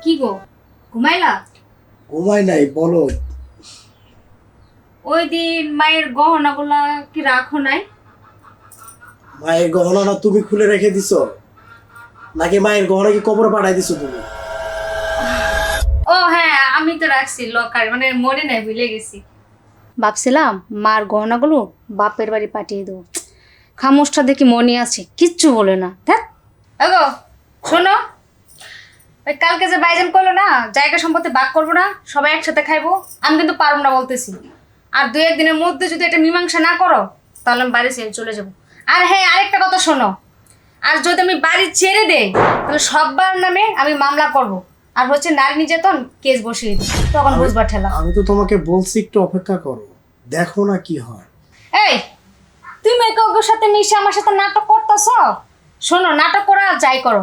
কি গো, ঘুমাইলা? ঘুমাই নাই, বলো। ওই দিন মায়ের গহনাগুলা কি রাখো নাই? মায়ের গহনা তুমি খুলে রেখে দিছো নাকি মায়ের গহনা কি কবরে পাঠাই দিছো তুমি? ও হ্যাঁ, আমি তো রাখছি লকার, মানে মনে নাই, ভুলে গেছি। ভাবছিলাম মার গহনাগুলো বাপের বাড়ি পাঠিয়ে দেবো। খামোশটা দেখি মনে আছে, কিচ্ছু বলে না। দেখ এগো, শোনো, ওই কালকে যে বাইজান করলো না, জায়গা সম্পত্তি ভাগ করবো না, সবাই একসাথে খাইবো, আমি কিন্তু পারবো না বলতেছি। আর 2-1 দিনের মধ্যে যদি এটা মীমাংসা না করো, তাহলে আমি বাড়ি ছেড়ে চলে যাবো। আর হ্যাঁ, আরেকটা কথা শোনো, আর যদি আমি বাড়ি ছেড়ে দেই, তাহলে সবার নামে আমি মামলা করব, আর হচ্ছে নারী নির্যাতন কেস বসিয়ে দিই, তখন বুঝবার ঠেলা। আমি তো তোমাকে বলছি একটু অপেক্ষা করো, দেখো না কি হয়। এই, তুমি একে ওর সাথে মিশে আমার সাথে নাটক করতেছ? শোনো, নাটক করা আর যাই করো,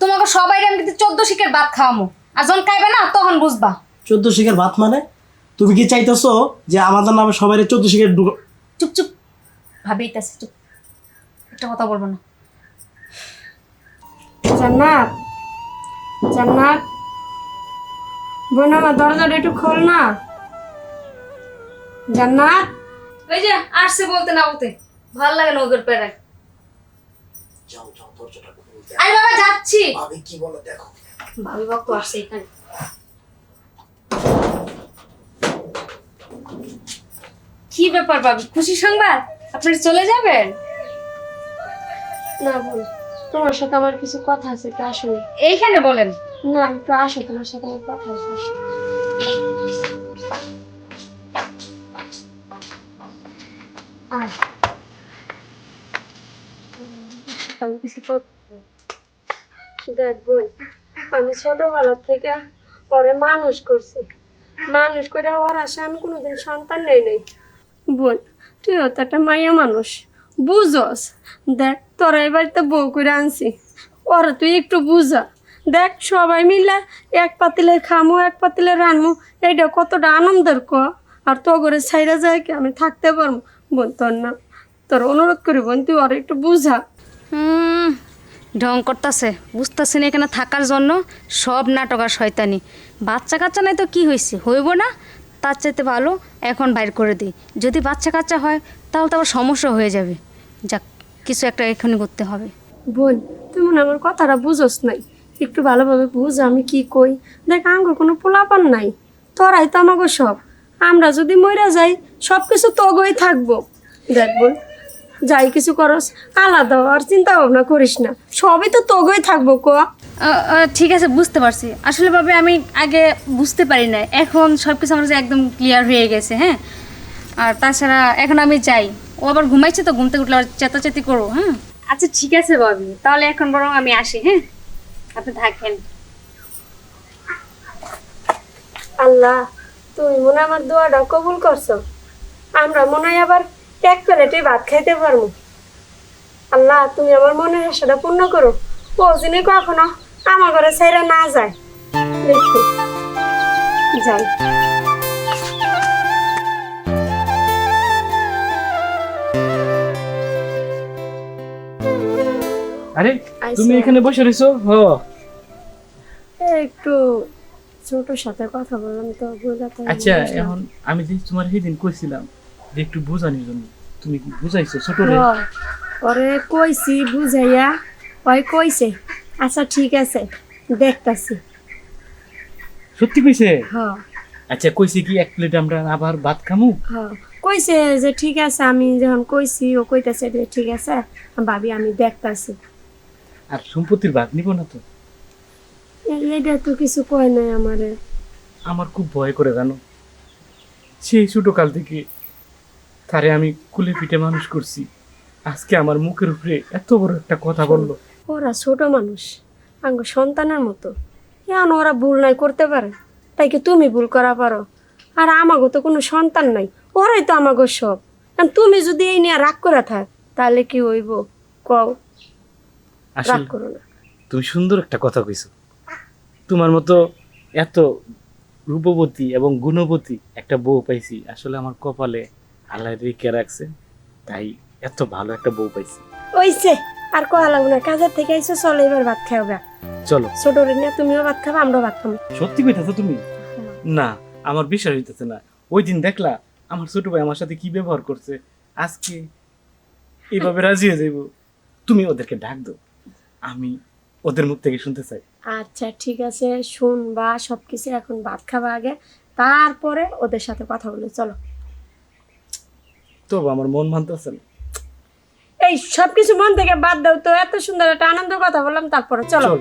তোমাকে সবাই আমি কিন্তু 14 শিকের ভাত খাওয়ামো, আর যখন খাইবে না তখন বুঝবা। 14 শিখের ভাত মানে? তুমি কি চাইতেছো যে আমাদের নামে সবাই 14 শিখের চুপ চুপ, ভাবিতেছে, চুপ, একটা কথা বলবো না। জান্নাত, জান্নাত, বোন আমার দরজাটা একটু খোল না। জান্নাত, ওই যে আসছে বলতে না বলতে, ভালো লাগে না ওদের পেরে। যাও যাও, দরজাটা খুলে দাও। আরে বাবা, যাচ্ছি। ভাবি কি বলো দেখো। ভাবি ভক্ত আসছে এখানে। কি ব্যাপার ভাবি, খুশি সংবাদ? আপনি চলে যাবেন? না বোন, তোমার সাথে আমার কিছু কথা আছে, একটু আসো। এইখানে বলেন। না, একটু আসো, তোমার সাথে আমার কথা আছে, আসো। আয়। আমি কিছু দেখ বোন, আমি ছোটবেলা থেকে পরে মানুষ করছি, মানুষ করে ওর আশা আমি কোনোদিন সন্তান নেই নাই। বোন, তুইও তো একটা মাইয়া মানুষ, বুঝস। দেখ তোরা এই বাড়িতে বউ করে আনছি, ওরা তুই একটু বুঝা। দেখ সবাই মিলে এক পাতিলে খামো, এক পাতিলে রানমো, এইটা কতটা আনন্দের ক। আর তো করে ছাইরা যায় কি আমি থাকতে পারবো? বোন তোর না, তোর অনুরোধ করি বোন, তুই ওরা একটু বুঝা। ঢং করতেছে, বুঝতেছে না এখানে থাকার জন্য সব নাটক আর শয়তানি। বাচ্চা কাচ্চা নাই তো কি হয়েছে, হইব না? তার চাইতে ভালো এখন বাইর করে দিই। যদি বাচ্চা কাচ্চা হয় তাহলে তো আবার সমস্যা হয়ে যাবে। যাক, কিছু একটা এখনই করতে হবে। বোন, তুই মনে হয় আমার কথাটা বুঝোস নাই, একটু ভালোভাবে বুঝ আমি কি কই। দেখ আঙ্গুর কোনো পোলাপান নাই, তোরাই তো আমাকে সব। আমরা যদি মইরা যাই সব কিছু তগই থাকবো। দেখ বোন, যাই কিছু করস আলাদা আর চিন্তা ভাবনা করিস না, সবই তো তগই থাকবো ক। ঠিক আছে, বুঝতে পারছি। আসলে ভাবে আমি আগে বুঝতে পারি না, এখন সব কিছু আমার কাছে একদম ক্লিয়ার হয়ে গেছে। হ্যাঁ, আর তাছাড়া এখন আমি যাই, ও আবার ঘুমাইছে তো, ঘুম থেকে উঠলে আবার চেতাচেতি করো। হ্যাঁ আচ্ছা, ঠিক আছে ভাবি, তাহলে এখন বরং আমি আসি। হ্যাঁ, আপনি থাকেন। আল্লাহ, তুই মনে হয় আমার দোয়াটা কবুল করছো, আমরা মনে হয় আবার এক প্লেটে ভাত খাইতে পারবো। আল্লাহ, তুমি আমার মনের আশাটা পূর্ণ করো, ও যিনি কখনো আমার ঘরে ছেড়ে না যায়। দেখি যাই। আরে আইসো। তুমি এখানে বসে রইছো? একটু ছোটর সাথে কথা বললাম তো বোঝাতে। আচ্ছা, এখন আমি যে তোমার সেদিন কইছিলাম যে একটু বোঝানোর জন্য, তুমি কি বুঝাইছো ছোটরে? ওরে কইছি বুঝাইয়া, ওই কইছে আচ্ছা ঠিক আছে দেখতাছি। সত্যি কইছে? হ্যাঁ আচ্ছা, কইছে কি এক প্লেট আমরা আবার ভাত খামু? হ্যাঁ, কইছে যে ঠিক আছে। আমি যখন কইছি ও কইতাছে যে ঠিক আছে ভাবি, আমি দেখতাছি। আর সম্পত্তির ভাগ নিব না তো? এইটা তো কিছু কয় নাই আমারে। আমার খুব ভয় করে, জানো, সেই ছোট কাল থেকে তারে আমি কুলে পিঠে মানুষ করছি, আজকে আমার মুখের উপরে এত বড় একটা কথা বললো। ওরা ছোট মানুষ, আঙ্গ সন্তানের মতো, এখন ওরা ভুল নাই করতে পারে, তাই কি তুমি ভুল করা পারো? আর আমাগো তো কোনো সন্তান নাই, ওরাই তো আমাগো সব। এখন তুমি যদি এই নিয়ে রাগ করে থাক তাহলে কি হইব কও? রাগ আসলে করো না। তুমি সুন্দর একটা কথা কইছো। তোমার মতো এত রূপবতী এবং গুণবতী একটা বউ পাইছি, আসলে আমার কপালে আল্লাহ রেখে রাখছে, তাই এত ভালো একটা বউ পাইছি। ওইছে আর কোয়া লাগবে না, কাজের থেকে আইসো, চলো এবার ভাত খাওয়া। চলো। ছোট নিয়ে তুমিও ভাত খাবে, আমরাও ভাত খাবো। সত্যি কইতাছো তুমি? না, আমার বিশ্বাস হইতেছে না। ওই দিন দেখলা আমার ছোট ভাই আমার সাথে কি ব্যবহার করছে, আজকে এইভাবে রাজি হয়ে যাইব? তুমি ওদেরকে ডাক দাও, আমি ওদের মুখ থেকে শুনতে চাই। আচ্ছা ঠিক আছে, শুনবা সবকিছু, এখন ভাত খাবা আগে, তারপরে ওদের সাথে কথা বলে। চলো। তো আমার মন মানতেছে না। এই সবকিছু মন থেকে বাদ দাও তো, এত সুন্দর একটা আনন্দ কথা বললাম, তারপরে চলো। চল।